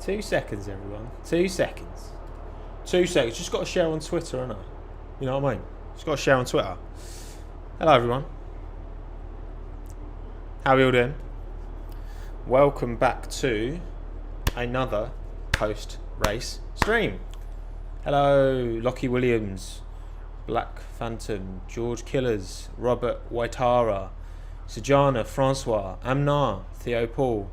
2 seconds, everyone. 2 seconds. 2 seconds. Just got to share on Twitter, innit? You know what I mean? Just got to share on Twitter. Hello, everyone. How are we all doing? Welcome back to another post-race stream. Hello, Lockie Williams, Black Phantom, George Killers, Robert Waitara, Sujana, Francois, Amnar, Theo Paul,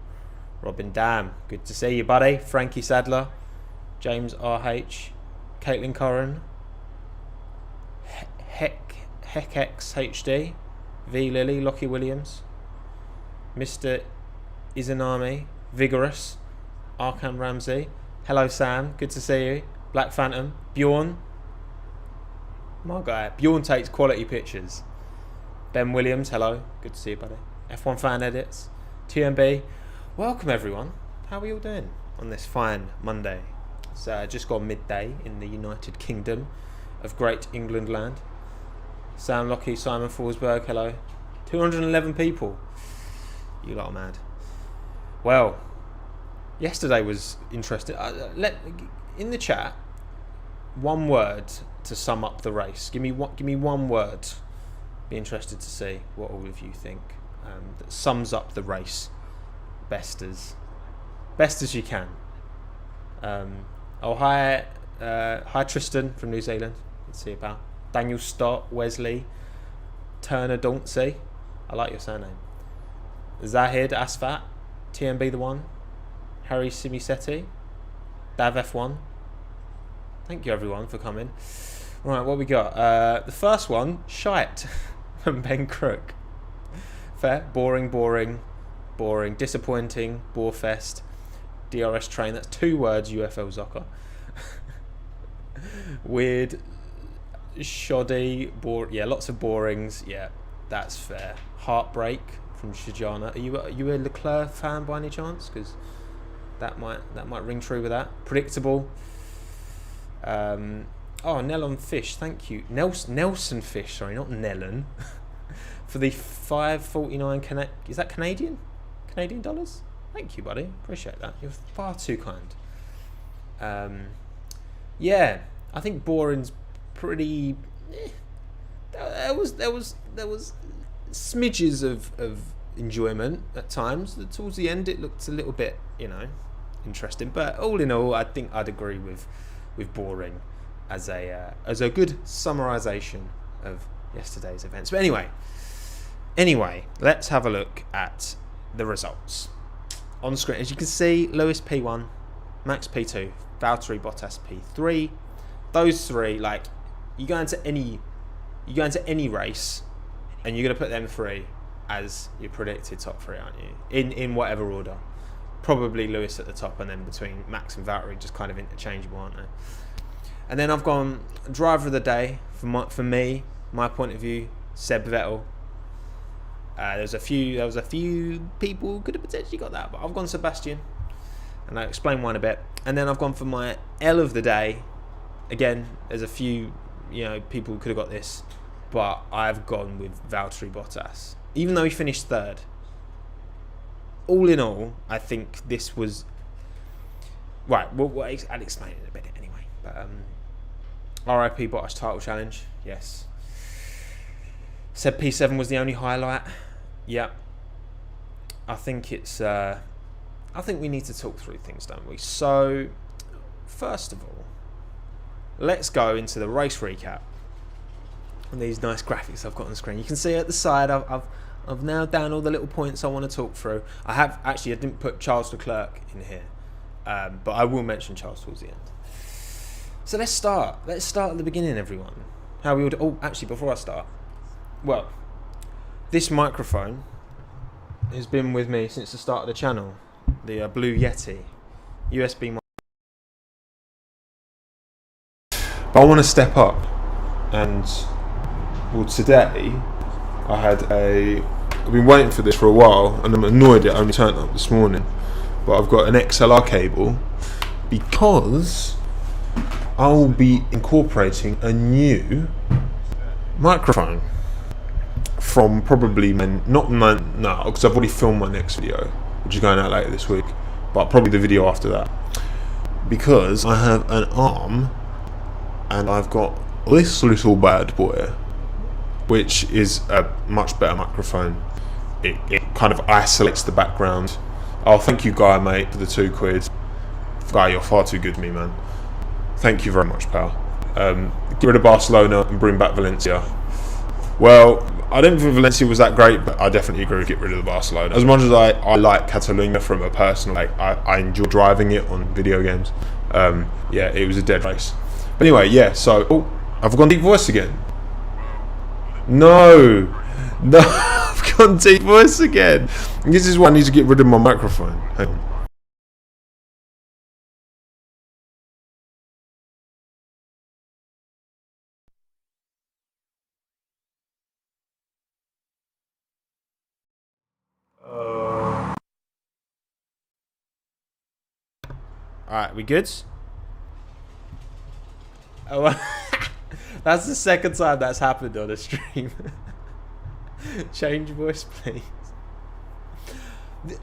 Robin Dam, good to see you, buddy. Frankie Sadler, James RH, Caitlin Curran, Heckx HD, V Lily, Lockie Williams, Mr. Izanami, Vigorous, Arkham Ramsey, hello Sam, good to see you. Black Phantom, Bjorn, my guy, Bjorn takes quality pictures. Ben Williams, hello, good to see you, buddy. F1 Fan Edits, TMB, welcome everyone. How are we all doing on this fine Monday? It's just gone midday in the United Kingdom of Great England land. Sam Lockie, Simon Forsberg, hello. 211 people. You lot are mad. Well, yesterday was interesting. In the chat, one word to sum up the race. Give me one word. Be interested to see what all of you think that sums up the race best as you can. Hi Tristan from New Zealand. Let's see about Daniel Stott, Wesley, Turner Dauncey. I like your surname. Zahid Asfat, TMB the One, Harry Simisetti, Dav F1. Thank you everyone for coming. Right, what we got? The first one, shite from Ben Crook. Fair, boring, disappointing, borefest, DRS train. That's 2 words. UFL Zocker. Weird, shoddy, yeah, lots of borings. Yeah, that's fair. Heartbreak from Shajana. Are you a Leclerc fan by any chance? Because that might ring true with that. Predictable. Nellon Fish, thank you. Nelson Fish, sorry, not Nellon. For the $5.49 is that Canadian dollars? Thank you, buddy. Appreciate that. You're far too kind. Yeah, I think boring's pretty. There was smidges of enjoyment at times. Towards the end, it looked a little bit, interesting. But all in all, I think I'd agree with boring as a good summarization of yesterday's events. But anyway, let's have a look at the results on screen. As you can see, Lewis P1, Max P2, Valtteri Bottas P3. Those three, like, you go into any race and you're gonna put them three as your predicted top three, aren't you? In whatever order. Probably Lewis at the top, and then between Max and Valtteri, just kind of interchangeable, aren't they? And then I've gone driver of the day for my point of view, Seb Vettel. There was a few people who could have potentially got that, but I've gone Sebastian, and I'll explain why in a bit. And then I've gone for my L of the day. Again, there's a few people who could have got this, but I've gone with Valtteri Bottas, even though he finished third. All in all, I think this was right. Well, I'll explain it in a bit anyway. But RIP Bottas title challenge, yes. Said P7 was the only highlight. Yeah, I think it's. I think we need to talk through things, don't we? So, first of all, let's go into the race recap. And these nice graphics I've got on the screen. You can see at the side, I've nailed down all the little points I want to talk through. I didn't put Charles Leclerc in here, but I will mention Charles towards the end. So let's start. Let's start at the beginning, everyone. How we would. Oh, actually, before I start, well, this microphone has been with me since the start of the channel. The Blue Yeti USB mic. But I want to step up, and well, today I've been waiting for this for a while, and I'm annoyed it only turned up this morning. But I've got an XLR cable because I will be incorporating a new microphone from probably because I've already filmed my next video, which is going out later this week. but probably the video after that, because I have an arm and I've got this little bad boy, which is a much better microphone. It kind of isolates the background. Oh, thank you, Guy, mate, for the £2. Guy, you're far too good to me, man. Thank you very much, pal. Get rid of Barcelona and bring back Valencia. Well, I don't think Valencia was that great, but I definitely agree with get rid of the Barcelona. As much as I like Catalonia from a personal, like I enjoy driving it on video games. Yeah, it was a dead race. But anyway, yeah. So I've gone deep voice again. No, I've gone deep voice again. And this is why I need to get rid of my microphone. Hang on. Alright, we good? Oh, that's the second time that's happened on a stream. Change voice, please.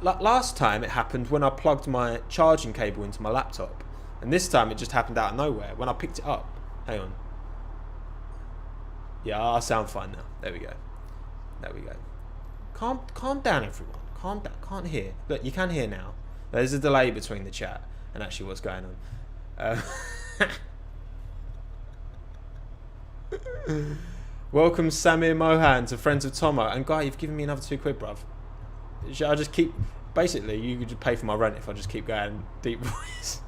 Last time it happened when I plugged my charging cable into my laptop. And this time it just happened out of nowhere when I picked it up. Hang on. Yeah, I sound fine now. There we go. There we go. Calm down, everyone. Calm down. Can't hear. Look, you can hear now. There's a delay between the chat and actually what's going on. Welcome Samir Mohan to Friends of Tomo. And Guy, you've given me another £2, bruv. Should I just keep... Basically, you could just pay for my rent if I just keep going deep voice.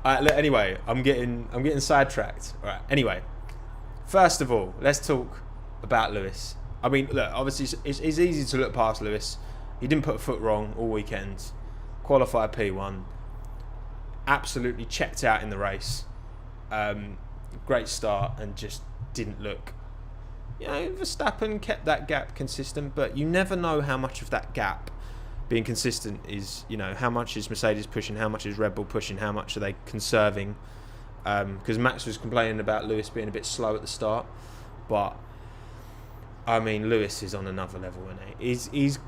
Alright, look, anyway, I'm getting sidetracked. Alright, anyway. First of all, let's talk about Lewis. I mean, look, obviously it's easy to look past Lewis. He didn't put a foot wrong all weekend. Qualified P1. Absolutely checked out in the race. Great start and just didn't look... You know, Verstappen kept that gap consistent, but you never know how much of that gap being consistent is, you know, how much is Mercedes pushing, how much is Red Bull pushing, how much are they conserving. Because Max was complaining about Lewis being a bit slow at the start. But, I mean, Lewis is on another level, isn't he? He's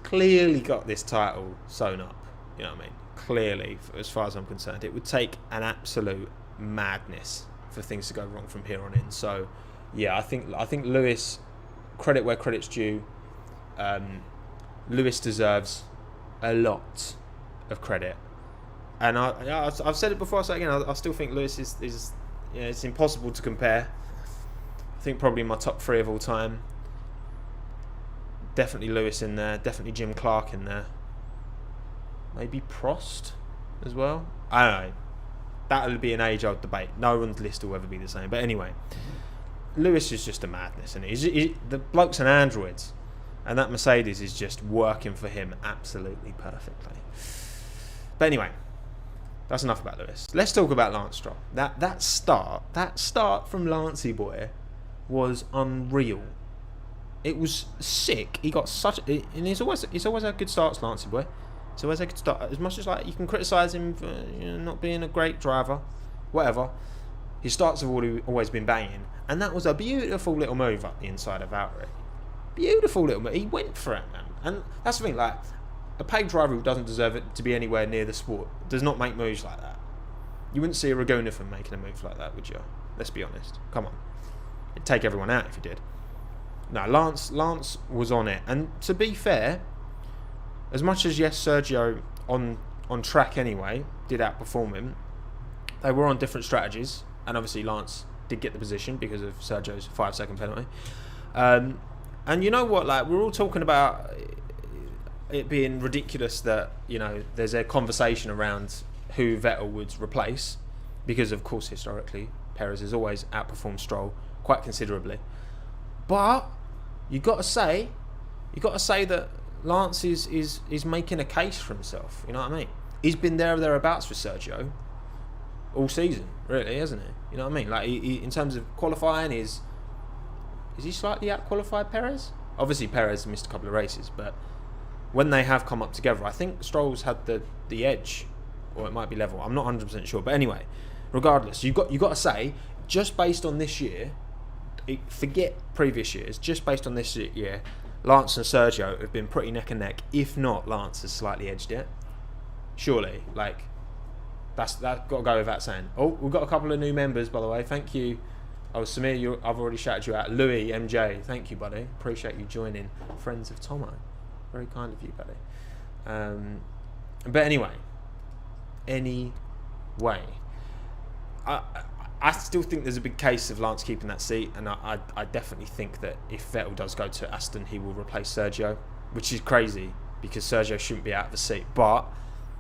clearly got this title sewn up. You know what I mean? Clearly, as far as I'm concerned. It would take an absolute madness for things to go wrong from here on in. So, yeah, I think Lewis, credit where credit's due. Lewis deserves a lot of credit. And I've said it before, I'll say it again, I still think Lewis is you know, it's impossible to compare. I think probably my top 3 of all time. Definitely Lewis in there. Definitely Jim Clark in there. Maybe Prost as well. I don't know. That'll be an age-old debate. No one's list will ever be the same. But anyway, Lewis is just a madness. And the bloke's an android. And that Mercedes is just working for him absolutely perfectly. But anyway, that's enough about Lewis. Let's talk about Lance Stroll. That start from Lancey boy was unreal. It was sick. He got such, and he's always had good starts, Lancey boy. He's always had good start. As much as like you can criticise him for not being a great driver, whatever. His starts have always been banging, and that was a beautiful little move up the inside of Valtteri. Beautiful little move. He went for it, man. And that's the thing. Like a paid driver who doesn't deserve it to be anywhere near the sport does not make moves like that. You wouldn't see a Ragunathan making a move like that, would you? Let's be honest. Come on. It'd take everyone out if you did. No, Lance was on it. And to be fair, as much as, yes, Sergio on track anyway did outperform him, they were on different strategies. And obviously Lance did get the position because of Sergio's 5-second penalty. And you know what? Like, we're all talking about it being ridiculous that, you know, there's a conversation around who Vettel would replace. Because, of course, historically, Perez has always outperformed Stroll quite considerably. But you got to say that Lance is making a case for himself. You know what I mean? He's been there or thereabouts with Sergio all season, really, hasn't he? You know what I mean? Like he in terms of qualifying, is he slightly out-qualified Perez? Obviously, Perez missed a couple of races, but when they have come up together, I think Stroll's had the edge, or it might be level. I'm not 100% sure, but anyway, regardless, you got to say, just based on this year. Forget previous years, just based on this year, Lance and Sergio have been pretty neck and neck. If not, Lance has slightly edged it. Surely, like, that's got to go without saying. Oh, we've got a couple of new members, by the way. Thank you. Oh, Samir, I've already shouted you out. Louis, MJ, thank you, buddy. Appreciate you joining. Friends of Tomo. Very kind of you, buddy. But anyway. I still think there's a big case of Lance keeping that seat, and I definitely think that if Vettel does go to Aston, he will replace Sergio, which is crazy because Sergio shouldn't be out of the seat. But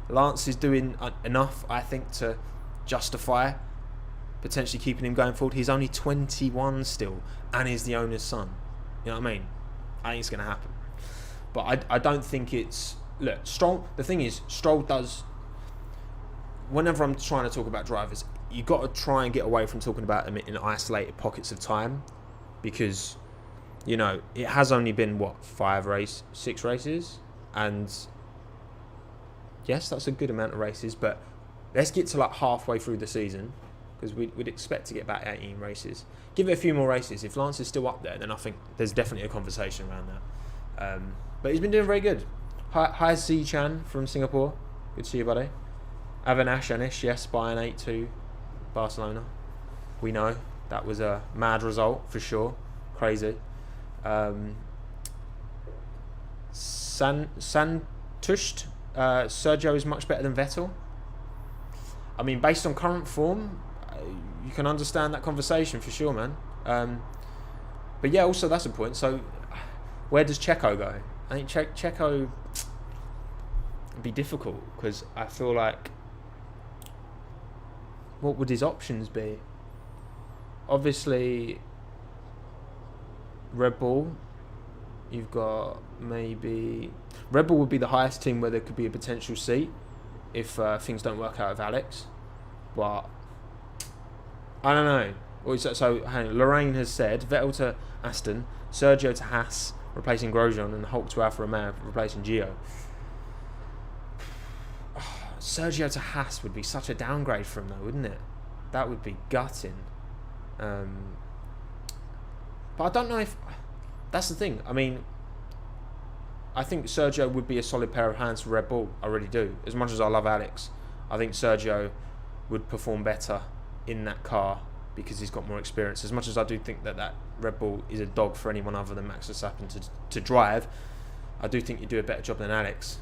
Lance is doing enough, I think, to justify potentially keeping him going forward. He's only 21 still, and he's the owner's son. You know what I mean? I think it's going to happen. But I don't think it's... Look, Stroll... The thing is, Stroll does... Whenever I'm trying to talk about drivers, you got to try and get away from talking about them in isolated pockets of time, because, you know, it has only been, 6 races? And... Yes, that's a good amount of races, but let's get to like halfway through the season, because we'd expect to get about 18 races. Give it a few more races. If Lance is still up there, then I think there's definitely a conversation around that. But he's been doing very good. Hi Z-Chan from Singapore. Good to see you, buddy. Avinash Anish, yes, by an 8-2 Barcelona. We know that was a mad result for sure. Crazy. Santusht. Sergio is much better than Vettel. I mean, based on current form, you can understand that conversation for sure, man. But yeah, also that's a point. So, where does Checo go? I think Checo would be difficult, because I feel like, what would his options be? Obviously, Red Bull. You've got maybe... Red Bull would be the highest team where there could be a potential seat if things don't work out with Alex. But I don't know. So hang on, Lorraine has said Vettel to Aston, Sergio to Haas, replacing Grosjean, and Hulk to Alfa Romeo, replacing Gio. Sergio to Haas would be such a downgrade for him, though, wouldn't it? That would be gutting. But I don't know if... That's the thing. I mean, I think Sergio would be a solid pair of hands for Red Bull. I really do. As much as I love Alex, I think Sergio would perform better in that car because he's got more experience. As much as I do think that Red Bull is a dog for anyone other than Max Verstappen to drive, I do think you do a better job than Alex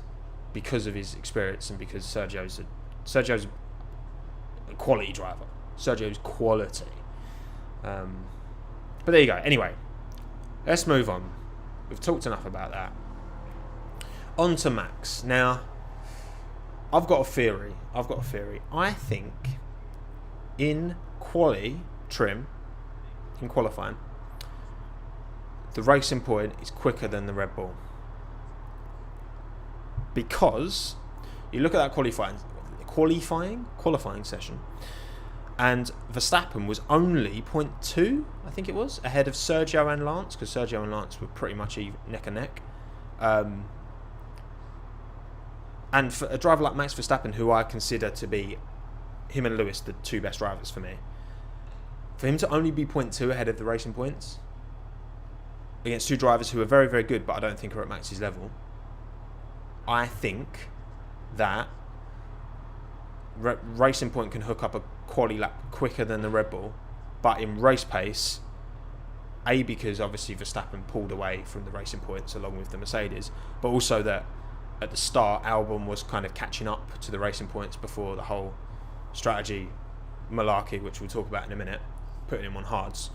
because of his experience and because Sergio's a quality driver. Sergio's quality. But there you go. Anyway, let's move on. We've talked enough about that. On to Max. Now, I've got a theory. I think in qualifying, the Racing Point is quicker than the Red Bull. Because you look at that qualifying session, and Verstappen was only 0.2, I think it was, ahead of Sergio and Lance, because Sergio and Lance were pretty much neck and neck. And for a driver like Max Verstappen, who I consider to be, him and Lewis, the two best drivers for me, for him to only be 0.2 ahead of the Racing Points against two drivers who are very, very good, but I don't think are at Max's level, I think that Racing Point can hook up a quali lap quicker than the Red Bull, but in race pace, because obviously Verstappen pulled away from the Racing Points along with the Mercedes, but also that at the start Albon was kind of catching up to the Racing Points before the whole strategy malarkey, which we'll talk about in a minute, putting him on hards.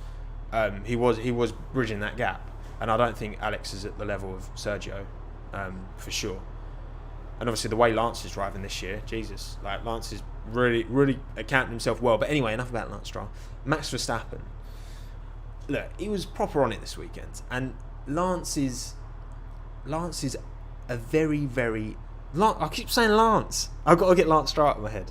He was bridging that gap, and I don't think Alex is at the level of Sergio, for sure. And obviously the way Lance is driving this year, Jesus, like Lance is really, really accounting himself well. But anyway, enough about Lance Stroll. Max Verstappen, look, he was proper on it this weekend, and Lance is a very, very... I keep saying Lance. I've got to get Lance Stroll out of my head.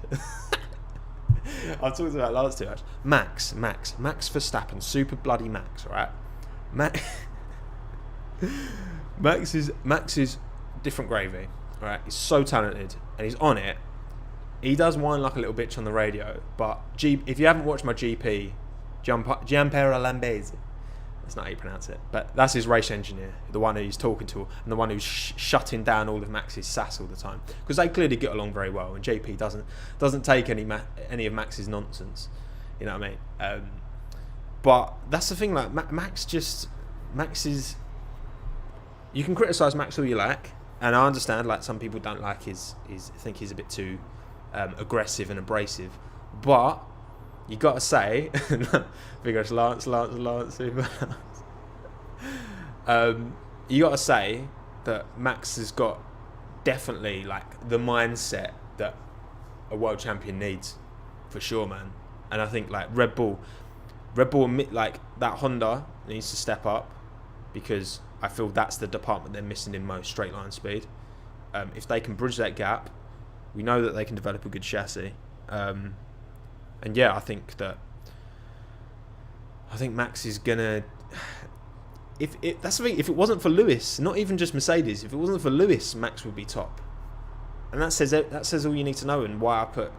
I've talked about Lance too much. Max Verstappen, super bloody Max, right? Max is different gravy, right? He's so talented and he's on it. He does whine like a little bitch on the radio, but if you haven't watched my GP, Gianpero Lambese, That's not how you pronounce it. But that's his race engineer, the one who he's talking to, and the one who's shutting down all of Max's sass all the time. Because they clearly get along very well, and JP doesn't take any of Max's nonsense. You know what I mean? But that's the thing. Like Max is. You can criticise Max all you like, and I understand. Like some people don't like his think he's a bit too aggressive and abrasive, but. You got to say, because Lance. You got to say that Max has got definitely like the mindset that a world champion needs, for sure, man. And I think like Red Bull, like that Honda needs to step up, because I feel that's the department they're missing in most, straight line speed. If they can bridge that gap, we know that they can develop a good chassis. And yeah, I think Max is gonna. That's the thing. If it wasn't for Lewis, not even just Mercedes, if it wasn't for Lewis, Max would be top. And that says all you need to know, and why I put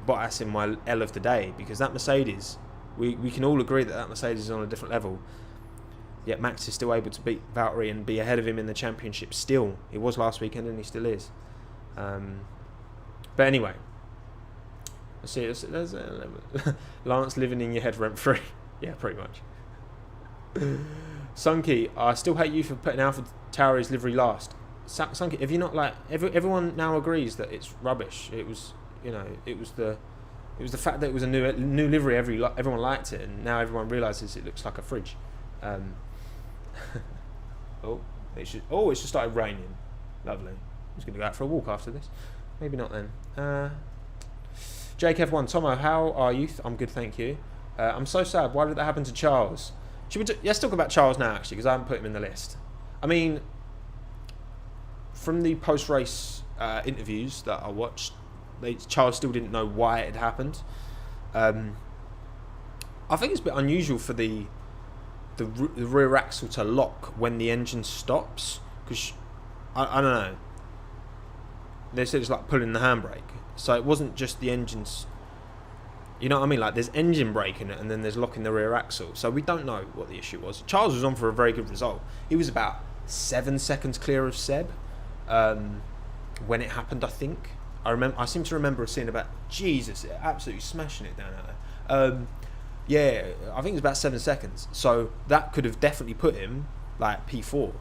Bottas in my L of the day, because that Mercedes, we can all agree that Mercedes is on a different level. Yet Max is still able to beat Valtteri and be ahead of him in the championship. Still, he was last weekend, and he still is. But anyway. See, there's Lance living in your head rent free. Yeah, pretty much. Sunky, I still hate you for putting Alpha Tauri's livery last. Sunky, have you not like everyone now agrees that it's rubbish? It was the fact that it was a new livery. Everyone liked it, and now everyone realises it looks like a fridge. It just started raining. Lovely. I'm just gonna go out for a walk after this. Maybe not then. Jake F1, Tomo, how are you? I'm good, thank you. I'm so sad. Why did that happen to Charles? Let's talk about Charles now, actually, because I haven't put him in the list. I mean, from the post-race interviews that I watched, Charles still didn't know why it had happened. I think it's a bit unusual for the rear axle to lock when the engine stops, because I don't know. They said it's like pulling the handbrake. So it wasn't just the engines. You know what I mean? Like there's engine braking it, and then there's locking the rear axle. So we don't know what the issue was. Charles was on for a very good result. He was about 7 seconds clear of Seb when it happened. I think I seem to remember seeing about absolutely smashing it down there. Yeah, I think it was about 7 seconds. So that could have definitely put him like P4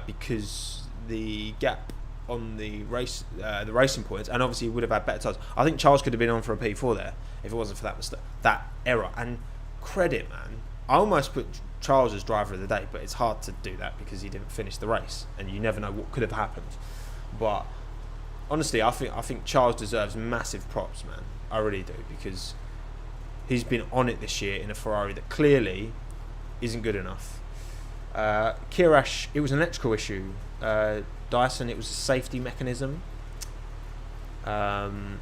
because the gap on the racing points, and obviously he would have had better tyres. I think Charles could have been on for a P4 there if it wasn't for that error. And credit, man. I almost put Charles as driver of the day, but it's hard to do that because he didn't finish the race, and you never know what could have happened. But honestly, I think Charles deserves massive props, man. I really do, because he's been on it this year in a Ferrari that clearly isn't good enough. Kirash, it was an electrical issue. Dyson, it was a safety mechanism. I'm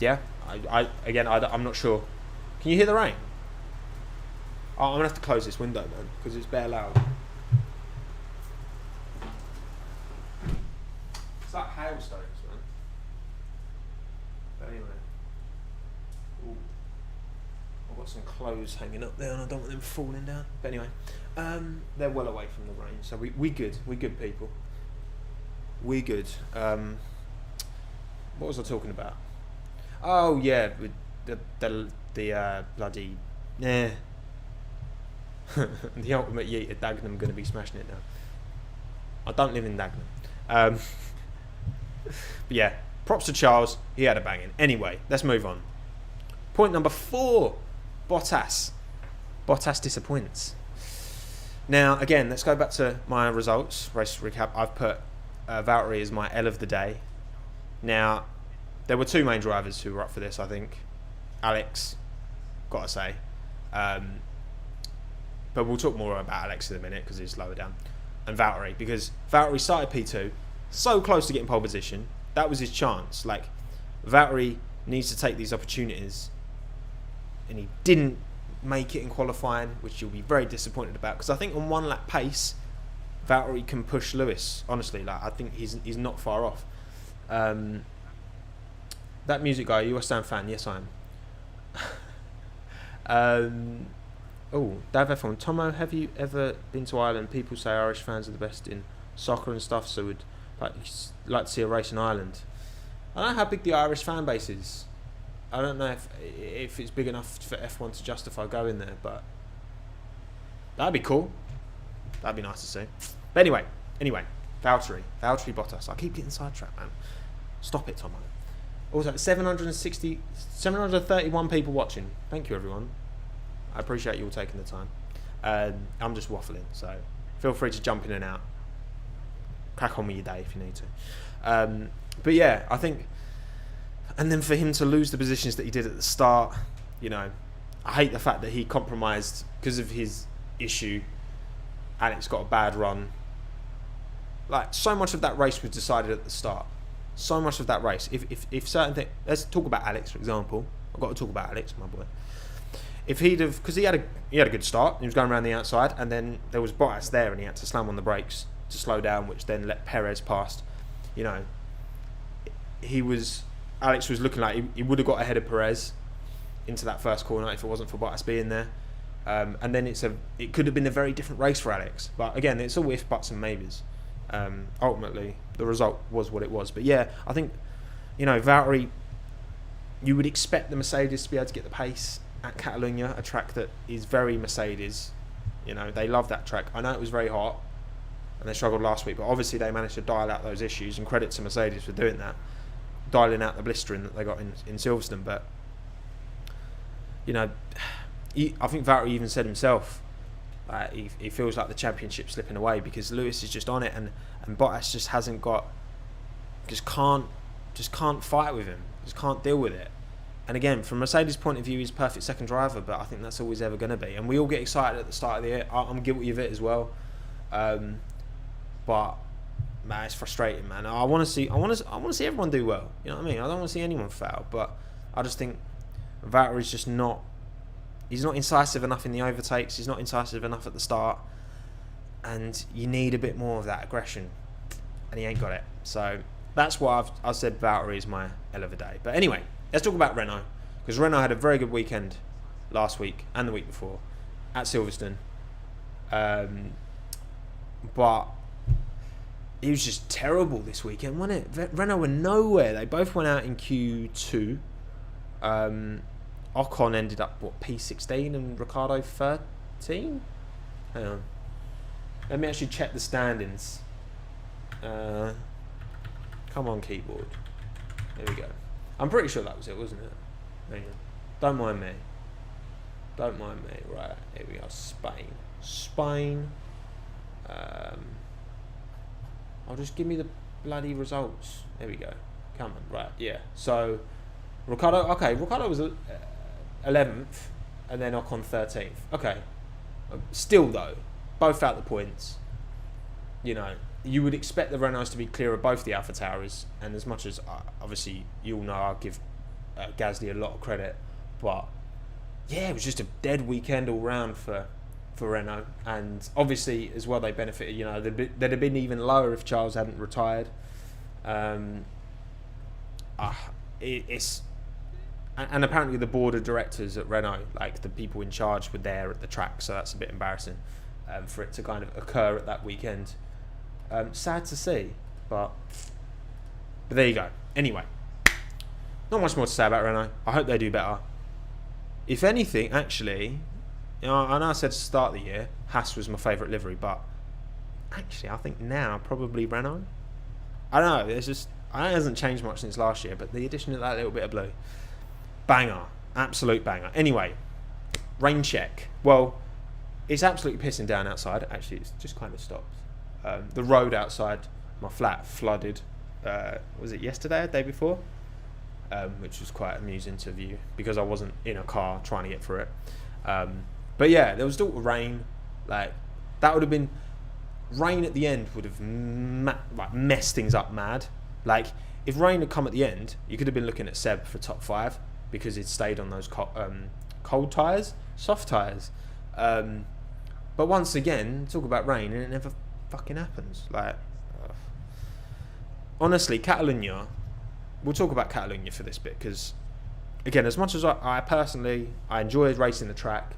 not sure. Can you hear the rain? Oh, I'm gonna have to close this window, man, because it's bare loud. It's like hailstones, man. But anyway, I've got some clothes hanging up there, and I don't want them falling down. But anyway, they're well away from the rain, so we good. We good people. We good. What was I talking about? Oh yeah, the bloody the ultimate yeet at Dagenham going to be smashing it now. I don't live in Dagenham. But yeah, props to Charles. He had a banging. Anyway, let's move on. Point number 4, Bottas. Bottas disappoints. Now again, let's go back to my results race recap. I've put Valtteri is my L of the day. Now, there were 2 main drivers who were up for this, I think. Alex, gotta say. But we'll talk more about Alex in a minute because he's lower down. And Valtteri, because Valtteri started P2, so close to getting pole position. That was his chance. Like, Valtteri needs to take these opportunities. And he didn't make it in qualifying, which you'll be very disappointed about. Because I think on 1 lap pace, Valtteri can push Lewis. Honestly, like I think he's not far off. That music guy, are you a West Ham fan? Yes, I am. Oh, Dave F1. Tomo, have you ever been to Ireland? People say Irish fans are the best in soccer and stuff, so would like to see a race in Ireland. I don't know how big the Irish fan base is. I don't know if it's big enough for F1 to justify going there, but that'd be cool. That'd be nice to see. But anyway, Valtteri Bottas. I keep getting sidetracked, man. Stop it, Tomo. Also, 731 people watching. Thank you, everyone. I appreciate you all taking the time. I'm just waffling, so feel free to jump in and out. Crack on with your day if you need to. But yeah, I think, and then for him to lose the positions that he did at the start, you know, I hate the fact that he compromised because of his issue, and it's got a bad run. Like, so much of that race was decided at the start. So much of that race. If certain things, let's talk about Alex, for example. I've got to talk about Alex, my boy. If he'd have, because he had a good start, he was going around the outside, and then there was Bottas there, and he had to slam on the brakes to slow down, which then let Perez past. You know, Alex was looking like he would have got ahead of Perez into that first corner if it wasn't for Bottas being there. And then it could have been a very different race for Alex. But again, it's all if, buts and maybes. Ultimately, the result was what it was. But yeah, I think, you know, Valtteri, you would expect the Mercedes to be able to get the pace at Catalonia, a track that is very Mercedes. You know, they love that track. I know it was very hot and they struggled last week, but obviously they managed to dial out those issues, and credit to Mercedes for doing that, dialing out the blistering that they got in Silverstone. But, you know, I think Valtteri even said himself, he feels like the championship's slipping away because Lewis is just on it, and Bottas just can't fight with him, just can't deal with it. And again, from Mercedes' point of view, he's a perfect second driver, but I think that's always ever going to be. And we all get excited at the start of the year. I'm guilty of it as well. But man, it's frustrating, man. I want to see everyone do well. You know what I mean? I don't want to see anyone fail, but I just think Valtteri's just not. He's not incisive enough in the overtakes. He's not incisive enough at the start, and you need a bit more of that aggression, and he ain't got it. So that's why I've said Valtteri is my L of the day. But anyway, let's talk about Renault, because Renault had a very good weekend last week and the week before at Silverstone. But it was just terrible this weekend, wasn't it? Renault were nowhere. They both went out in Q2. Ocon ended up, P16 and Ricciardo 13? Hang on. Let me actually check the standings. Come on, keyboard. There we go. I'm pretty sure that was it, wasn't it? Hang on. Don't mind me. Right, here we are. Spain. I'll just give me the bloody results. There we go. Come on. Right, yeah. So, Ricciardo was 11th, and then Ocon 13th. Okay. Still, though, both out the points. You know, you would expect the Renaults to be clear of both the AlphaTauri, and as much as, obviously, you all know I'll give Gasly a lot of credit, but, yeah, it was just a dead weekend all round for Renault, and obviously, as well, they benefited. You know, they'd have been even lower if Charles hadn't retired. And apparently the board of directors at Renault, like the people in charge, were there at the track, so that's a bit embarrassing for it to kind of occur at that weekend. Sad to see, but there you go. Anyway, not much more to say about Renault. I hope they do better. If anything, actually, you know, I know I said to start the year, Haas was my favourite livery, but actually I think now probably Renault. I don't know, I know it hasn't changed much since last year, but the addition of that little bit of blue, banger, absolute banger. Anyway, rain check. Well, it's absolutely pissing down outside. Actually, it's just kind of stopped. The road outside my flat flooded. Was it yesterday or the day before? Which was quite amusing to view because I wasn't in a car trying to get through it. But yeah, there was still rain. Like, that would have been rain at the end would have messed things up mad. Like, if rain had come at the end, you could have been looking at Seb for top 5 because he'd stayed on those cold tyres, soft tyres. But once again, talk about rain and it never fucking happens. Like, honestly, Catalonia, we'll talk about Catalonia for this bit because, again, as much as I personally, I enjoyed racing the track,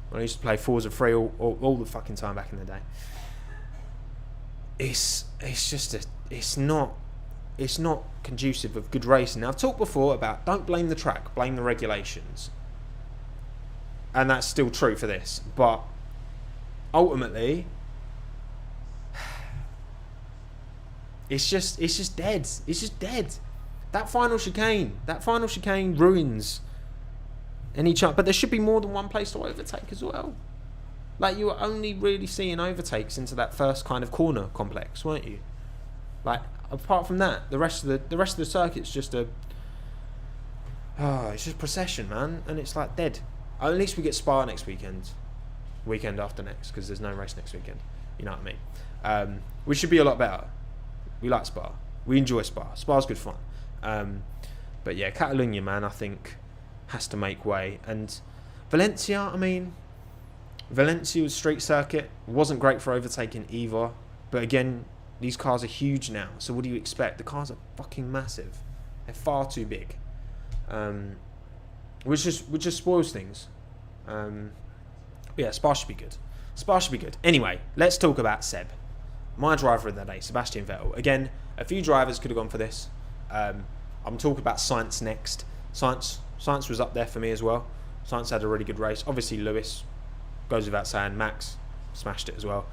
when I used to play Forza 3 all the fucking time back in the day. It's not conducive of good racing. Now, I've talked before about don't blame the track, blame the regulations, and that's still true for this. But ultimately, it's just dead. It's just dead. That final chicane ruins any chance. But there should be more than one place to overtake as well. Like, you were only really seeing overtakes into that first kind of corner complex, weren't you? Like, apart from that, the rest of the circuit's just it's just procession, man, and it's like dead. At least we get Spa next weekend after next, because there's no race next weekend. You know what I mean? Which should be a lot better. We like Spa. We enjoy Spa. Spa's good fun. But yeah, Catalonia, man, I think has to make way. And Valencia, I mean, Valencia was street circuit. Wasn't great for overtaking either. But again, these cars are huge now. So what do you expect? The cars are fucking massive. They're far too big. Which just spoils things. Yeah, Spa should be good. Spa should be good. Anyway, let's talk about Seb. My driver of the day, Sebastian Vettel. Again, a few drivers could have gone for this. I'm talking about Sainz next. Sainz was up there for me as well. Sainz had a really good race. Obviously, Lewis, goes without saying. Max smashed it as well.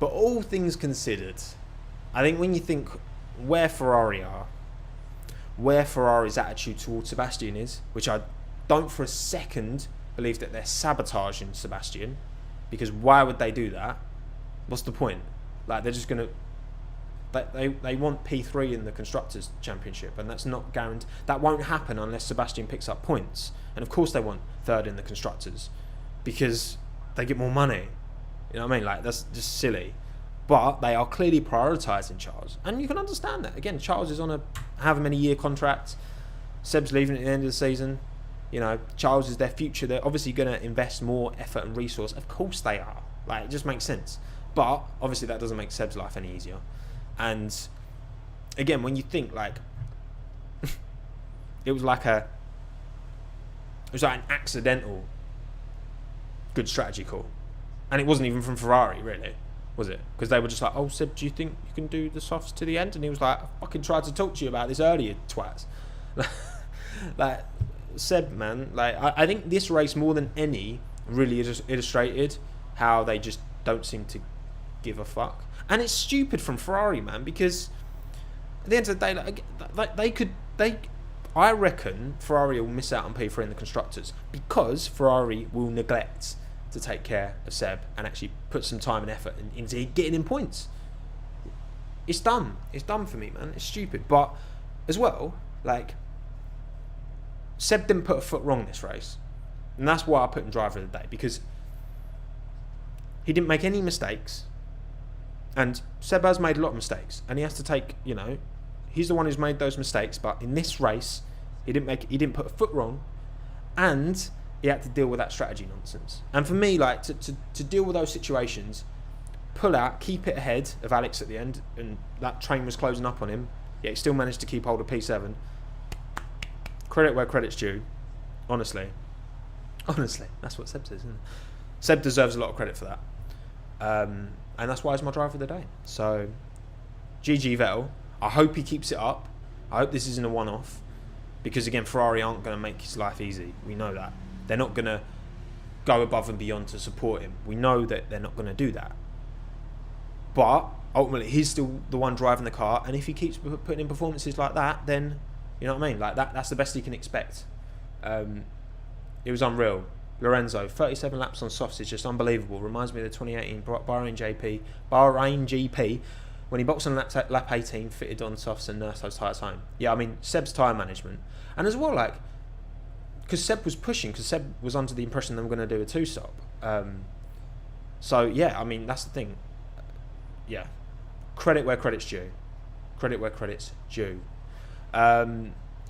But all things considered, I think when you think where Ferrari are, where Ferrari's attitude towards Sebastian is, which I don't for a second believe that they're sabotaging Sebastian, because why would they do that? What's the point? Like, they're just going to... They want P3 in the Constructors' Championship, and that's not guaranteed. That won't happen unless Sebastian picks up points. And of course they want third in the Constructors, because they get more money. You know what I mean? Like, that's just silly. But they are clearly prioritising Charles. And you can understand that. Again, Charles is on a however many year contract. Seb's leaving at the end of the season. You know, Charles is their future. They're obviously going to invest more effort and resource. Of course they are. Like, it just makes sense. But obviously that doesn't make Seb's life any easier. And again, when you think, like, it was like an accidental good strategy call. And it wasn't even from Ferrari, really, was it? Because they were just like, oh, Seb, do you think you can do the softs to the end? And he was like, I fucking tried to talk to you about this earlier, twats. Like, Seb, man, like, I think this race more than any really just illustrated how they just don't seem to give a fuck. And it's stupid from Ferrari, man, because at the end of the day, I reckon Ferrari will miss out on P3 in the Constructors, because Ferrari will neglect to take care of Seb and actually put some time and effort into getting him points. It's dumb. It's dumb for me, man. It's stupid. But as well, like, Seb didn't put a foot wrong this race. And that's why I put him driver of the day, because he didn't make any mistakes. And Seb has made a lot of mistakes, and he has to take, you know, he's the one who's made those mistakes. But in this race, he didn't put a foot wrong, and he had to deal with that strategy nonsense. And for me, like, to deal with those situations, pull out, keep it ahead of Alex at the end, and that train was closing up on him, yet he still managed to keep hold of P7. Credit where credit's due. Honestly, that's what Seb says, isn't it? Seb deserves a lot of credit for that. And that's why he's my driver of the day. So, GG Vettel. I hope he keeps it up. I hope this isn't a one-off. Because, again, Ferrari aren't going to make his life easy. We know that. They're not going to go above and beyond to support him. We know that they're not going to do that. But, ultimately, he's still the one driving the car. And if he keeps putting in performances like that, then, you know what I mean? Like, that's the best he can expect. It was unreal. Lorenzo, 37 laps on softs is just unbelievable. Reminds me of the 2018 Bahrain GP when he boxed on lap 18, fitted on softs and nursed those tyres home. Yeah, I mean, Seb's tyre management. And as well, like, because Seb was pushing, because Seb was under the impression they were going to do a two-stop. So, yeah, I mean, that's the thing. Yeah. Credit where credit's due. Credit where credit's due.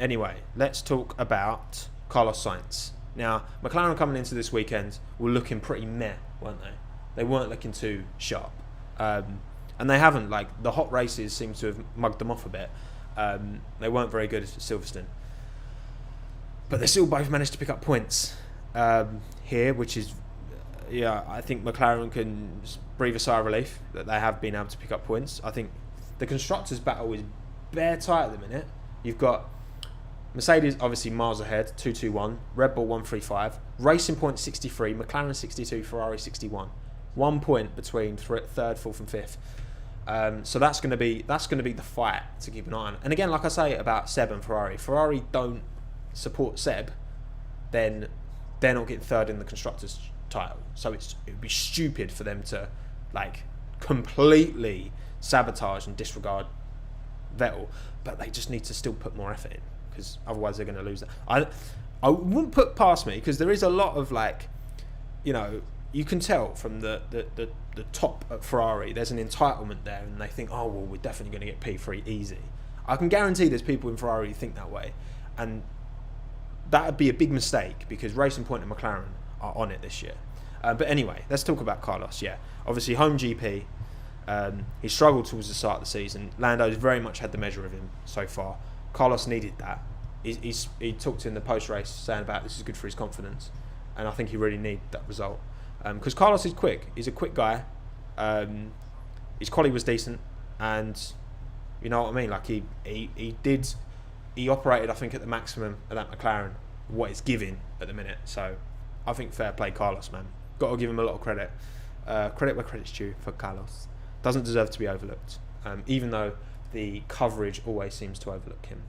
Anyway, let's talk about Carlos Sainz. Now, McLaren coming into this weekend were looking pretty meh, weren't they? They weren't looking too sharp. And they haven't. Like, the hot races seem to have mugged them off a bit. They weren't very good at Silverstone. But they still both managed to pick up points here, which is I think McLaren can breathe a sigh of relief that they have been able to pick up points. I think the constructors' battle is bare tight at the minute. You've got Mercedes obviously miles ahead, 221, Red Bull 135, Racing Point 63, McLaren 62, Ferrari 61. 1 point between third, fourth, and fifth. So that's going to be the fight to keep an eye on. And again, like I say about Seb and Ferrari don't support Seb, then they're not getting third in the constructors' title. So it would be stupid for them to like completely sabotage and disregard Vettel, but they just need to still put more effort in, because otherwise they're going to lose that. I wouldn't put past me, because there is a lot of like, you can tell from the top at Ferrari, there's an entitlement there, and they think, oh well, we're definitely going to get P3 easy. I can guarantee there's people in Ferrari who think that way, and that would be a big mistake, because Racing Point and McLaren are on it this year. But anyway, let's talk about Carlos. Yeah, obviously home GP. He struggled towards the start of the season. Lando's very much had the measure of him so far. Carlos needed that. He talked in the post-race saying about this is good for his confidence, and I think he really needed that result. Because Carlos is quick. He's a quick guy. His quality was decent, and you know what I mean. Like he operated, I think, at the maximum of that McLaren, what it's giving at the minute. So I think fair play, Carlos, man. Got to give him a lot of credit. Credit where credit's due for Carlos. Doesn't deserve to be overlooked, even though the coverage always seems to overlook him.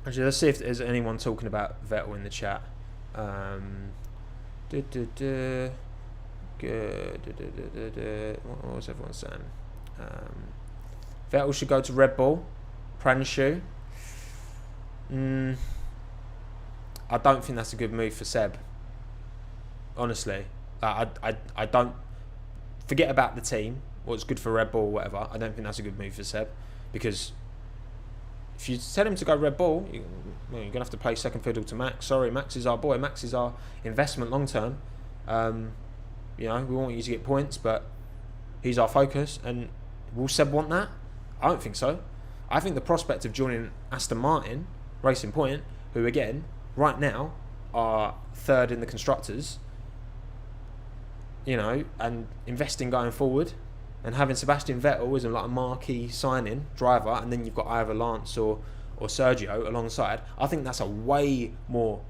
Actually, let's see if there's anyone talking about Vettel in the chat. What was everyone saying? Vettel should go to Red Bull. Pranshu. I don't think that's a good move for Seb. Honestly, I don't. Forget about the team. What's good for Red Bull or whatever. I don't think that's a good move for Seb, because if you tell him to go Red Bull, you're going to have to play second fiddle to Max. Sorry, Max is our boy. Max is our investment long term. We want you to get points, but he's our focus. And will Seb want that? I don't think so. I think the prospect of joining Aston Martin, Racing Point, who again, right now, are third in the constructors, and investing going forward, and having Sebastian Vettel as like a marquee signing driver, and then you've got either Lance or Sergio alongside. I think that's a way more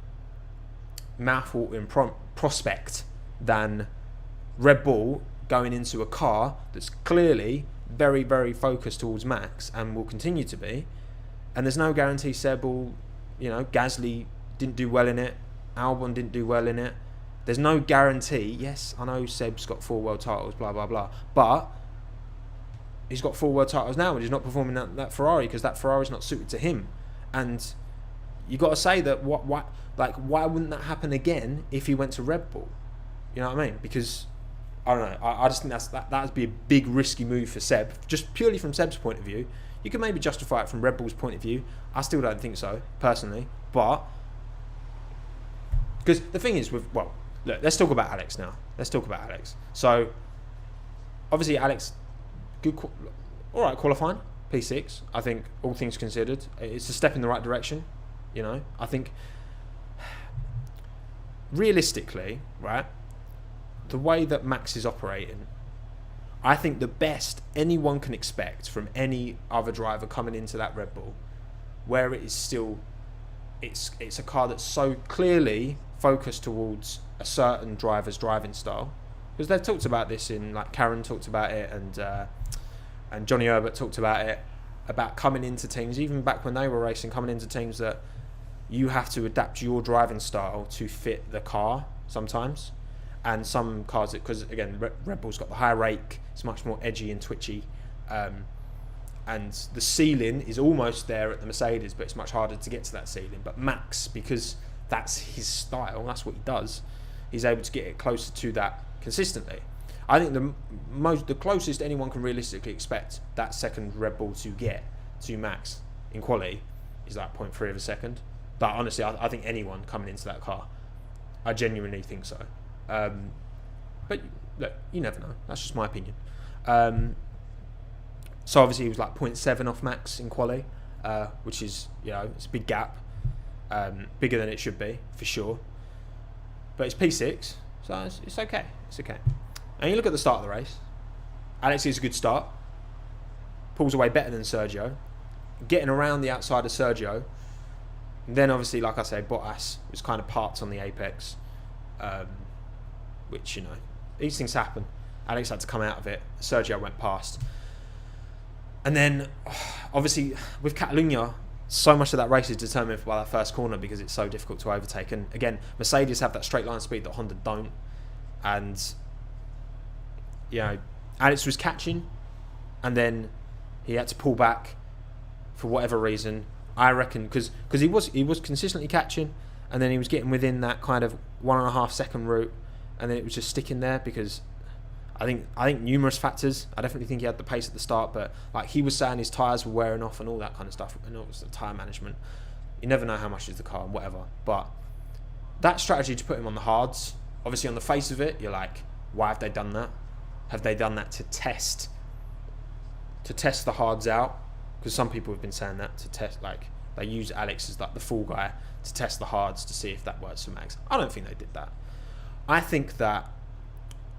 mouthwatering prospect than Red Bull going into a car that's clearly very, very focused towards Max and will continue to be. And there's no guarantee Seb will, Gasly didn't do well in it, Albon didn't do well in it. There's no guarantee. Yes, I know Seb's got 4 world titles, blah, blah, blah. But he's got 4 world titles now, and he's not performing that Ferrari because that Ferrari's not suited to him. And you got to say that why wouldn't that happen again if he went to Red Bull? You know what I mean? Because I don't know. I just think that'd be a big risky move for Seb, just purely from Seb's point of view. You can maybe justify it from Red Bull's point of view. I still don't think so, personally. But because the thing is look, let's talk about Alex now. So obviously Alex, good, all right, qualifying P6. I think all things considered, it's a step in the right direction. I think realistically, right, the way that Max is operating, I think the best anyone can expect from any other driver coming into that Red Bull, where it is still, it's a car that's so clearly focused towards a certain driver's driving style, because they've talked about this in, like, Karen talked about it, and Johnny Herbert talked about it, about coming into teams, even back when they were racing, coming into teams that you have to adapt your driving style to fit the car sometimes. And some cars, because again, Red Bull's got the higher rake, it's much more edgy and twitchy, and the ceiling is almost there at the Mercedes, but it's much harder to get to that ceiling. But Max, because that's his style, that's what he does, he's able to get it closer to that consistently. I think the closest anyone can realistically expect that second Red Bull to get to Max in quali is like 0.3 of a second. But honestly, I think anyone coming into that car, I genuinely think so. But look, you never know. That's just my opinion. So obviously he was like 0.7 off Max in quali, which is, it's a big gap. bigger than it should be, for sure. But it's P6, so it's okay. It's okay. And you look at the start of the race. Alex is a good start. Pulls away better than Sergio. Getting around the outside of Sergio. And then obviously, like I say, Bottas was kind of parked on the apex. Which, you know, these things happen. Alex had to come out of it. Sergio went past. And then, obviously, with Catalunya, so much of that race is determined by that first corner because it's so difficult to overtake. And again, Mercedes have that straight line speed that Honda don't. And, you know, Alex was catching, and then he had to pull back for whatever reason. I reckon because he was consistently catching, and then he was getting within that kind of 1.5 second route, and then it was just sticking there because I think numerous factors. I definitely think he had the pace at the start, but like he was saying, his tyres were wearing off and all that kind of stuff, and it was the tyre management. You never know how much is the car and whatever, but that strategy to put him on the hards, obviously on the face of it, you're like, why have they done that? Have they done that to test the hards out? Because some people have been saying that to test, like they use Alex as like the fall guy to test the hards to see if that works for Max. I don't think they did that. I think that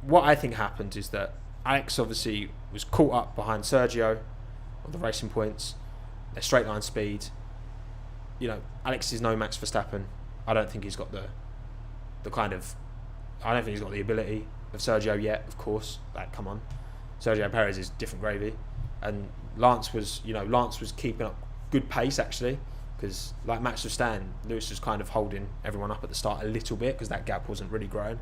what I think happened is that Alex obviously was caught up behind Sergio on the racing points, their straight line speed. You know, Alex is no Max Verstappen. I don't think he's got the I don't think he's got the ability of Sergio yet, of course. Like, come on. Sergio Perez is different gravy. And Lance was keeping up good pace, actually. Because, like Max was saying, Lewis was kind of holding everyone up at the start a little bit because that gap wasn't really growing.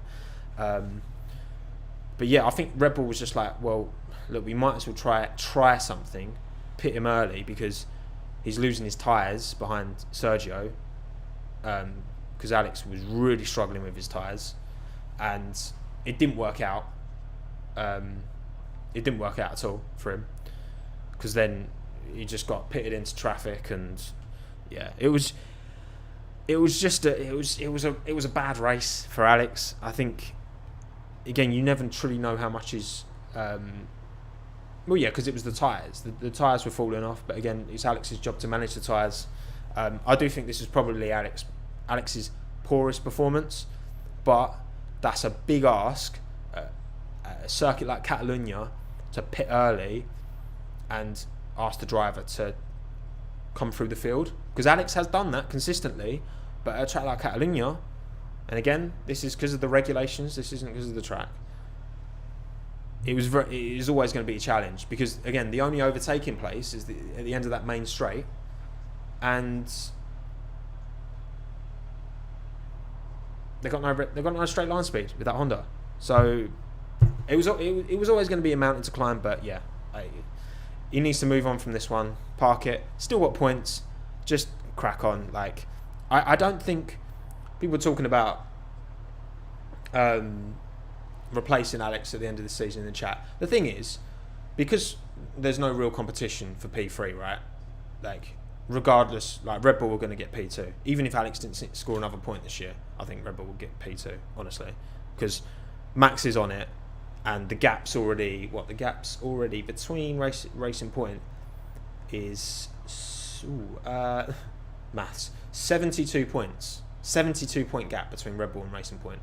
But yeah, I think Red Bull was just like, well, look, we might as well try something, pit him early because he's losing his tyres behind Sergio. Because Alex was really struggling with his tyres. And it didn't work out. It didn't work out at all for him, because then he just got pitted into traffic, and yeah, it was a bad race for Alex. I think again, you never truly know how much is. Well, yeah, because it was the tyres. The tyres were falling off, but again, it's Alex's job to manage the tyres. I do think this is probably Alex's poorest performance, but that's a big ask at a circuit like Catalunya to pit early and ask the driver to come through the field, because Alex has done that consistently, but at a track like Catalunya, and again, this is because of the regulations, this isn't because of the track, it is always going to be a challenge, because again, the only overtaking place is at the end of that main straight, and they've got no straight line speed with that Honda. So it was always going to be a mountain to climb. But yeah, he needs to move on from this one, park it. Still got points, just crack on. Like I don't think people are talking about replacing Alex at the end of the season in the chat. The thing is, because there's no real competition for P3, right? Like, regardless, like Red Bull were going to get P2. Even if Alex didn't score another point this year, I think Red Bull will get P2, honestly. Because Max is on it, and the gap's already between Racing Point is maths, 72 points. 72 point gap between Red Bull and Racing Point.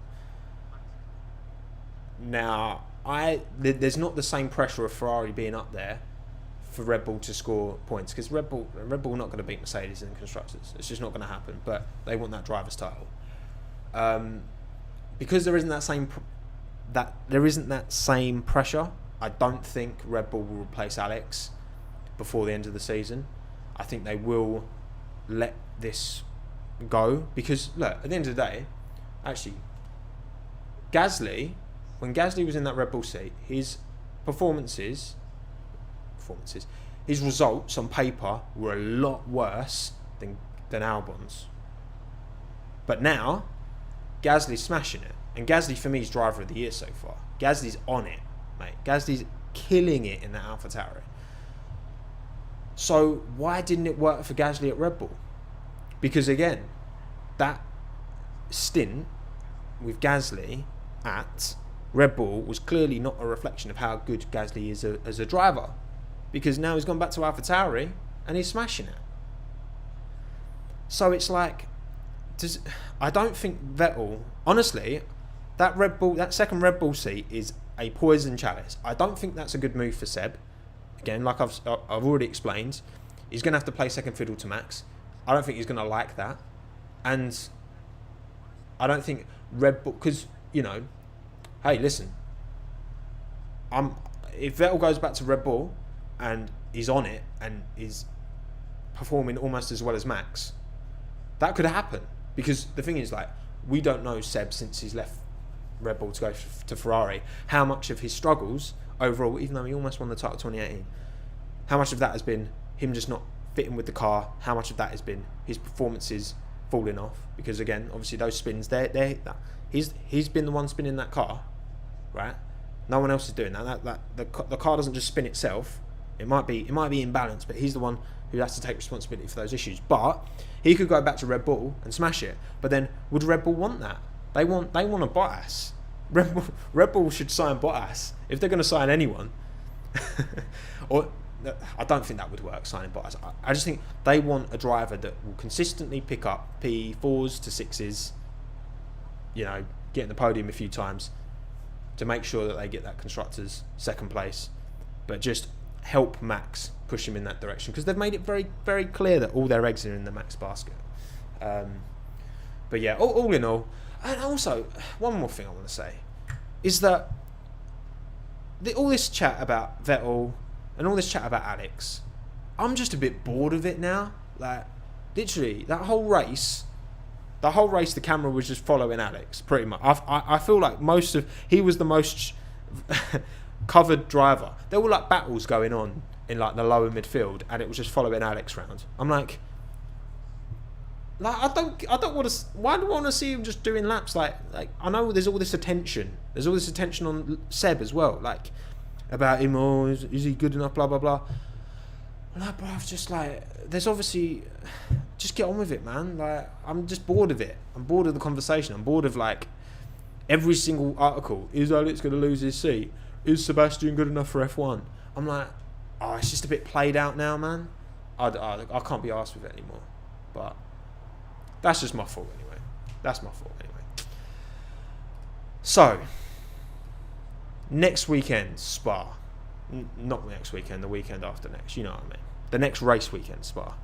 Now, there's not the same pressure of Ferrari being up there for Red Bull to score points, because Red Bull are not going to beat Mercedes in the constructors. It's just not going to happen. But they want that driver's title. Because there isn't that same pressure. I don't think Red Bull will replace Alex before the end of the season. I think they will let this go, because look, at the end of the day, actually, when Gasly was in that Red Bull seat, his his results on paper were a lot worse than Albon's. But now, Gasly's smashing it. And Gasly, for me, is driver of the year so far. Gasly's on it, mate. Gasly's killing it in that AlphaTauri. So why didn't it work for Gasly at Red Bull? Because again, that stint with Gasly at Red Bull was clearly not a reflection of how good Gasly is as a driver. Because now he's gone back to AlphaTauri and he's smashing it. So it's like, I don't think Vettel, honestly, that second Red Bull seat is a poison chalice. I don't think that's a good move for Seb. Again, like I've already explained, he's going to have to play second fiddle to Max. I don't think he's going to like that. And I don't think Red Bull, because, hey, listen, if Vettel goes back to Red Bull and he's on it and is performing almost as well as Max, that could happen. Because the thing is, we don't know Seb since he's left Red Bull to go to Ferrari, how much of his struggles overall, even though he almost won the title 2018, how much of that has been him just not fitting with the car, how much of that has been his performances falling off, because again, obviously those spins, he's been the one spinning that car, right? No one else is doing that. The car doesn't just spin itself. It might be imbalanced, but he's the one who has to take responsibility for those issues. But he could go back to Red Bull and smash it. But then, would Red Bull want that? They want a Bottas. Red Bull should sign Bottas if they're going to sign anyone. Or I don't think that would work, signing Bottas. I just think they want a driver that will consistently pick up P4s to 6s, get in the podium a few times to make sure that they get that constructors second place, but just help Max push him in that direction, because they've made it very, very clear that all their eggs are in the Max basket. But yeah, all in all, and also one more thing I want to say is that all this chat about Vettel and all this chat about Alex, I'm just a bit bored of it now. Literally, that whole race, the camera was just following Alex, pretty much. I feel like he was the most covered driver. There were battles going on in the lower midfield, and it was just following Alex round. I'm like I don't want to. Why do I want to see him just doing laps? I know there's all this attention. There's all this attention on Seb as well, about him. Oh, is he good enough? Blah blah blah. But I was just there's obviously, just get on with it, man. I'm just bored of it. I'm bored of the conversation. I'm bored of every single article. Is Alex going to lose his seat? Is Sebastian good enough for F1? I'm it's just a bit played out now, man. I can't be arsed with it anymore. But that's just my fault anyway. So, next weekend, Spa. Not next weekend, the weekend after next. You know what I mean. The next race weekend, Spa.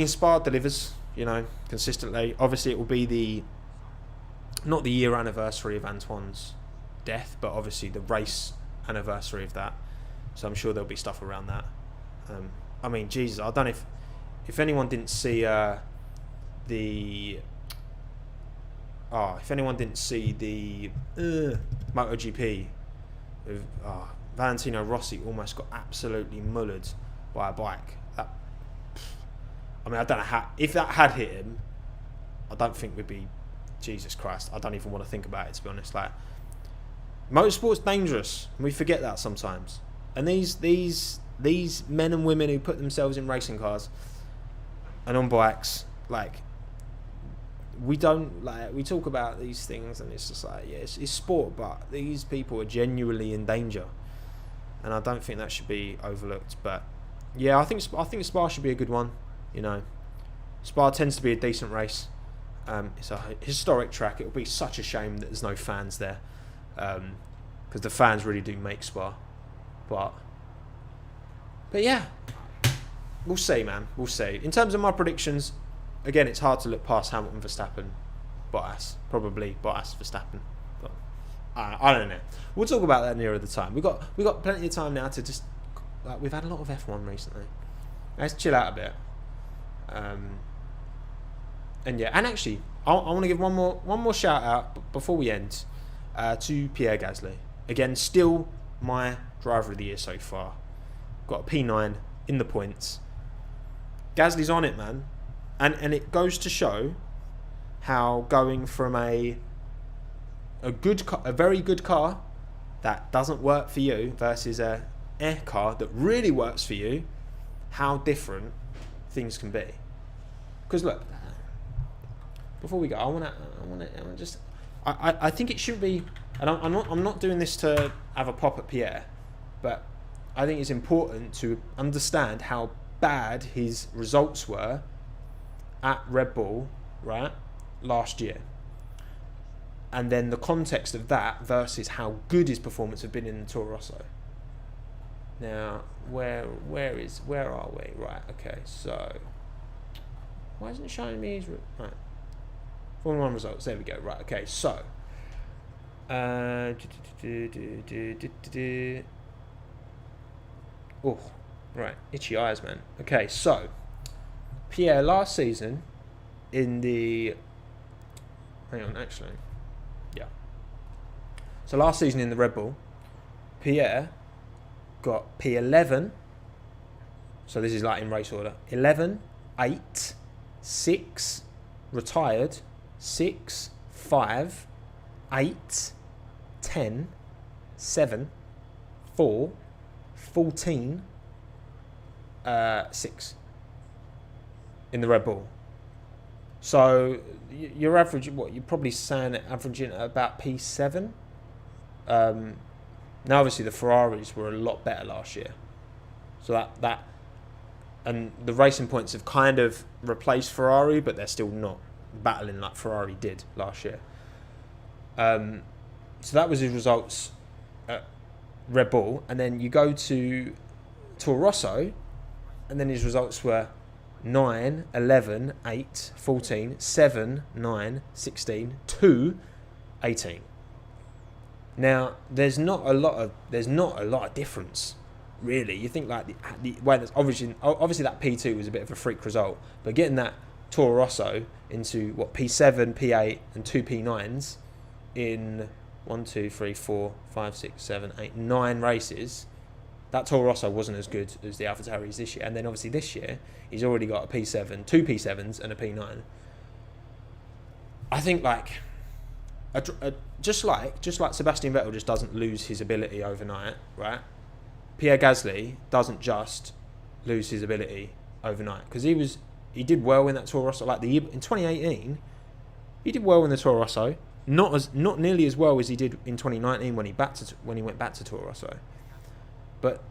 Spa delivers, consistently. Obviously, it will be not the year anniversary of Antoine's death, but obviously the race anniversary of that. So I'm sure there'll be stuff around that. Jesus, I don't know if anyone didn't see the MotoGP, Valentino Rossi almost got absolutely mullered by a bike. I don't know how, if that had hit him, I don't think we'd be, Jesus Christ, I don't even want to think about it, to be honest. Motorsport's dangerous, and we forget that sometimes. And these men and women who put themselves in racing cars and on bikes, we talk about these things, and it's just it's sport, but these people are genuinely in danger, and I don't think that should be overlooked. But yeah, I think Spa should be a good one. Spa tends to be a decent race. It's a historic track. It would be such a shame that there's no fans there, because the fans really do make Spa. But yeah, we'll see, man. We'll see. In terms of my predictions, again, it's hard to look past Hamilton, Verstappen, Bottas. Probably Bottas, Verstappen. But I don't know. We'll talk about that nearer the time. We got plenty of time now to just. We've had a lot of F1 recently. Let's chill out a bit. And yeah, and actually, I want to give one more shout out before we end to Pierre Gasly. Again, still my driver of the year so far. Got a P9 in the points. Gasly's on it, man. And it goes to show how going from a very good car that doesn't work for you versus a car that really works for you, how different things can be. Because look, before we go, I think it should be, and I'm not doing this to have a pop at Pierre, but I think it's important to understand how bad his results were at Red Bull, right, last year. And then the context of that versus how good his performance had been in the Toro Rosso. Now, where are we? Right, okay, so why isn't it showing me his right? Formula 1 results. There we go. Right, okay, so oh, right, itchy eyes, man. Okay, so Pierre last season in the So last season in the Red Bull, Pierre got P11. So this is like in race order. 11, 8, 6, retired, 6, 5, 8, 10, 7, 4, 14, 6 in the Red Bull. So you're averaging, what, you're probably saying averaging at about P7. Now obviously the Ferraris were a lot better last year. So that and the racing points have kind of replaced Ferrari, but they're still not battling like Ferrari did last year. So that was his results at Red Bull, and then you go to Toro Rosso, and then his results were 9, 11, 8, 14, 7, 9, 16, 2, 18. Now, there's not a lot of difference, really. You think like the way that's obviously that P2 was a bit of a freak result, but getting that Toro Rosso into what P7, P8, and 2 P9s in 1, 2, 3, 4, 5, 6, 7, 8, 9 races. That Toro Rosso wasn't as good as the AlphaTauris this year, and then obviously this year he's already got a P7, 2 P7s, and a P9. I think like just like Sebastian Vettel just doesn't lose his ability overnight, right? Pierre Gasly doesn't just lose his ability overnight, because he did well in that Toro Rosso. Like in 2018, he did well in the Toro Rosso, not nearly as well as he did in 2019 when he went back to Toro Rosso. But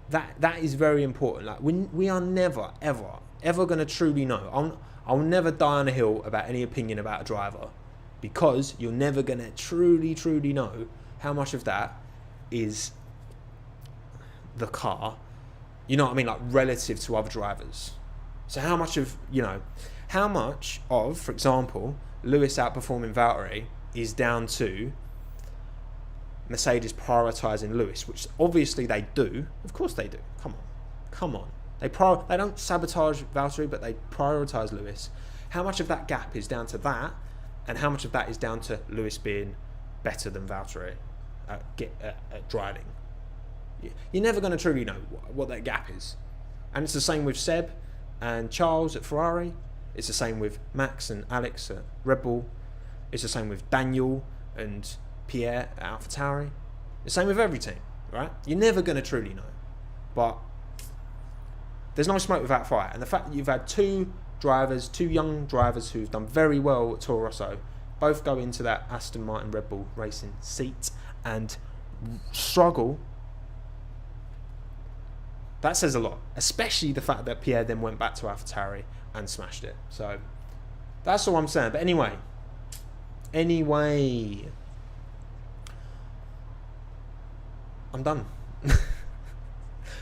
that is very important. Like we are never ever going to truly know. I'll never die on a hill about any opinion about a driver, because you're never going to truly know how much of that is the car, you know what I mean, like relative to other drivers. So how much of, for example, Lewis outperforming Valtteri is down to Mercedes prioritising Lewis, which obviously they do. Of course they do. Come on. They don't sabotage Valtteri, but they prioritise Lewis. How much of that gap is down to that, and how much of that is down to Lewis being better than Valtteri at driving? You're never going to truly know what that gap is. And it's the same with Seb and Charles at Ferrari. It's the same with Max and Alex at Red Bull. It's the same with Daniel and Pierre at AlphaTauri. The same with every team, right? You're never going to truly know. But there's no smoke without fire. And the fact that you've had two young drivers who've done very well at Toro Rosso, both go into that Aston Martin Red Bull racing seat and struggle, that says a lot. Especially the fact that Pierre then went back to AlphaTauri and smashed it. So that's all I'm saying. But anyway, I'm done.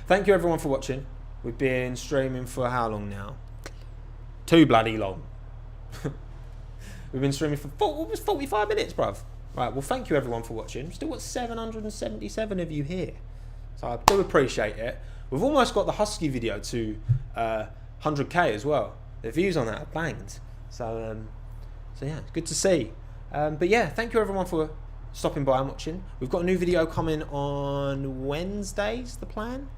Thank you everyone for watching. We've been streaming for how long now? Too bloody long. We've been streaming for almost 45 minutes, bruv. Right, well, thank you everyone for watching. Still got 777 of you here. So I do appreciate it. We've almost got the Husky video to 100k as well. The views on that are banged. So yeah, it's good to see. But yeah, thank you everyone for stopping by and watching. We've got a new video coming on Wednesday's the plan,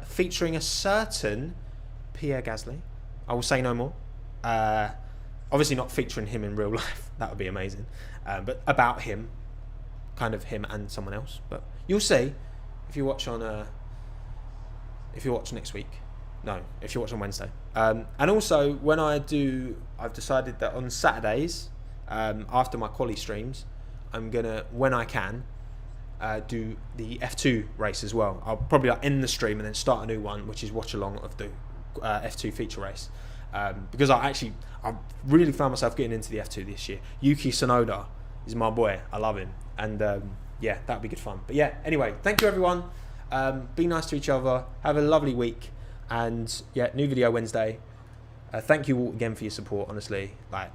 featuring a certain Pierre Gasly. I will say no more. Obviously not featuring him in real life. That would be amazing. But about him, kind of him and someone else. But you'll see if you watch on. If you watch next week. No, if you watch on Wednesday. And also, I've decided that on Saturdays, after my quali streams, I'm gonna, when I can, do the F2 race as well. I'll probably end the stream and then start a new one, which is watch along of the F2 feature race. because I really found myself getting into the F2 this year. Yuki Tsunoda is my boy. I love him. And yeah, that'd be good fun. But yeah, anyway, thank you everyone. Be nice to each other. Have a lovely week. And yeah, new video Wednesday. Thank you all again for your support. Honestly, like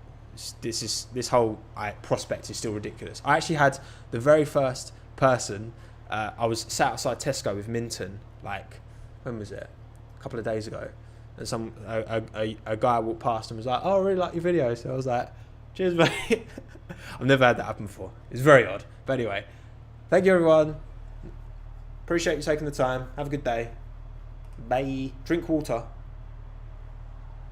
this whole prospect is still ridiculous. I actually had the very first person. I was sat outside Tesco with Minton. Like, when was it? A couple of days ago. And a guy walked past and was like, "Oh, I really like your video." So I was like, "Cheers, mate." I've never had that happen before. It's very odd. But anyway, thank you everyone. Appreciate you taking the time. Have a good day. Bye. Drink water.